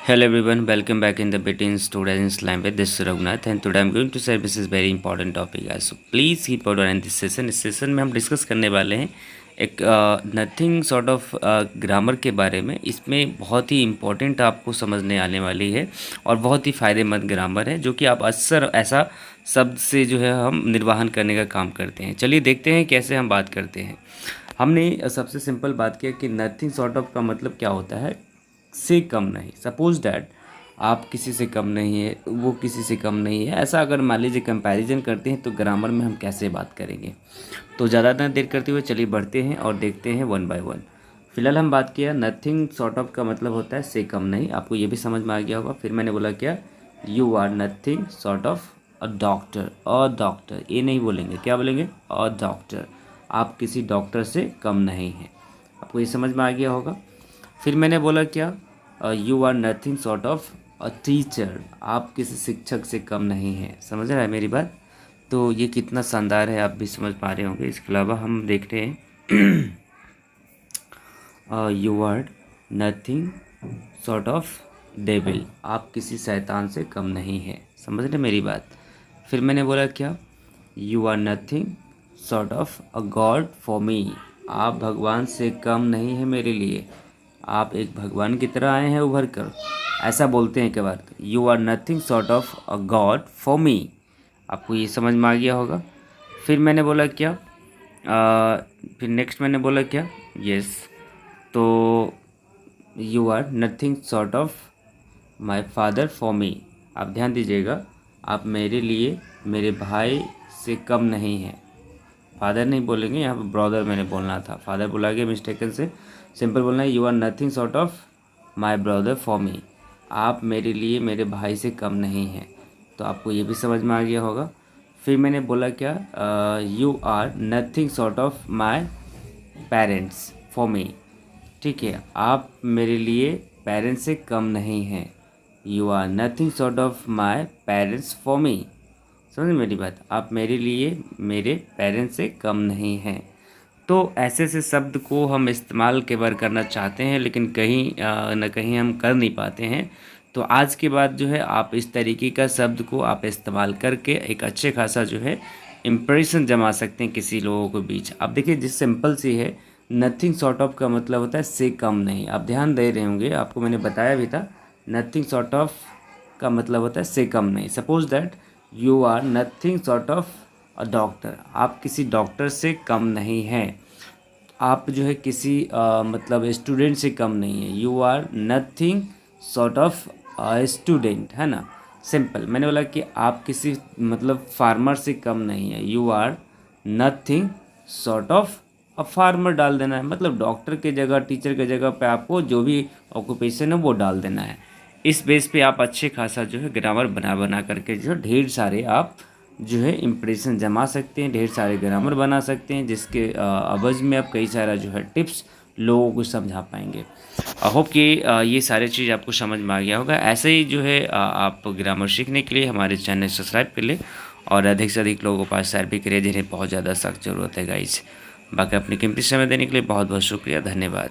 Hello everyone, welcome back in the Between Students language. This is Raghunath and today I'm going to share this is very important topic guys. So please keep out on this session. इस session में हम discuss करने वाले हैं एक nothing sort of grammar के बारे में। इसमें बहुत ही इम्पोर्टेंट आपको समझने आने वाली है और बहुत ही फ़ायदेमंद ग्रामर है जो कि आप अक्सर ऐसा शब्द से जो है हम निर्वाहन करने का काम करते हैं। चलिए देखते हैं कैसे हम बात करते हैं। हमने सबसे सिंपल बात किया कि नथिंग सॉर्ट ऑफ का मतलब क्या होता है, से कम नहीं। सपोज डैट आप किसी से कम नहीं है, वो किसी से कम नहीं है, ऐसा अगर मान लीजिए कंपैरिजन करते हैं तो ग्रामर में हम कैसे बात करेंगे। तो ज़्यादा ना देर करते हुए चलिए बढ़ते हैं और देखते हैं वन बाय वन। फिलहाल हम बात किया नथिंग सॉर्ट ऑफ का मतलब होता है से कम नहीं। आपको ये भी समझ में आ गया होगा। फिर मैंने बोला क्या, you are nothing sort of a doctor. A doctor ये नहीं बोलेंगे, क्या बोलेंगे, अ डॉक्टर। आप किसी डॉक्टर से कम नहीं हैं। आपको ये समझ में आ गया होगा। फिर मैंने बोला क्या, you are nothing sort of a teacher. आप किसी शिक्षक से कम नहीं हैं। समझ रहा है मेरी बात। तो ये कितना शानदार है, आप भी समझ पा रहे होंगे। इसके अलावा हम देखते हैं you are nothing sort of devil. आप किसी शैतान से कम नहीं हैं। समझ रहे मेरी बात। फिर मैंने बोला क्या, you are nothing sort of a god for me. आप भगवान से कम नहीं हैं मेरे लिए। आप एक भगवान की तरह आए हैं उभर कर, ऐसा बोलते हैं कई बार। You are nothing sort of a god for me. आपको ये समझ में आ गया होगा। फिर मैंने बोला क्या, फिर नेक्स्ट मैंने बोला क्या, यस, तो you are nothing sort of my father for me. आप ध्यान दीजिएगा, आप मेरे लिए मेरे भाई से कम नहीं हैं। फादर नहीं बोलेंगे, यहाँ पर ब्रदर मैंने बोलना था, फादर बोला गया मिस्टेकन से। सिंपल बोलना है, you are nothing sort of my brother for me. आप मेरे लिए मेरे भाई से कम नहीं हैं। तो आपको ये भी समझ में आ गया होगा। फिर मैंने बोला क्या, you are nothing sort of my parents for me. ठीक है, आप मेरे लिए पेरेंट्स से कम नहीं हैं। You are nothing sort of my parents for me. समझ मेरी बात। आप मेरे लिए मेरे पेरेंट्स से कम नहीं हैं। तो ऐसे ऐसे शब्द को हम इस्तेमाल कई बार करना चाहते हैं लेकिन कहीं न कहीं हम कर नहीं पाते हैं। तो आज के बाद जो है आप इस तरीके का शब्द को आप इस्तेमाल करके एक अच्छे खासा जो है इम्प्रेशन जमा सकते हैं किसी लोगों के बीच। अब देखिए, जिस सिंपल सी है, नथिंग सॉर्ट ऑफ का मतलब होता है से कम नहीं। आप ध्यान दे रहे होंगे, आपको मैंने बताया भी था। नथिंग सॉर्ट ऑफ का मतलब होता है से कम नहीं। Suppose that you are nothing sort of a doctor. आप किसी डॉक्टर से कम नहीं हैं। आप जो है किसी मतलब स्टूडेंट से कम नहीं है। You are nothing sort of student, है ना। सिंपल मैंने बोला कि आप किसी मतलब फार्मर से कम नहीं है। You are nothing sort of a farmer डाल देना है। मतलब डॉक्टर के जगह, टीचर के जगह पे आपको जो भी ऑक्यूपेशन है वो डाल देना है। इस बेस पे आप अच्छे खासा जो है ग्रामर बना बना करके जो ढेर सारे आप जो है इम्प्रेशन जमा सकते हैं, ढेर सारे ग्रामर बना सकते हैं, जिसके अवज में आप कई सारा जो है टिप्स लोगों को समझा पाएंगे। आई होप कि ये सारी चीज़ आपको समझ में आ गया होगा। ऐसे ही जो है आप ग्रामर सीखने के लिए हमारे चैनल सब्सक्राइब कर ले और अधिक से अधिक लोगों के पास शेयर भी करिए जिन्हें बहुत ज़्यादा सख्त ज़रूरत है गाइस। बाकी अपनी कीमती समय देने के लिए बहुत बहुत शुक्रिया, धन्यवाद।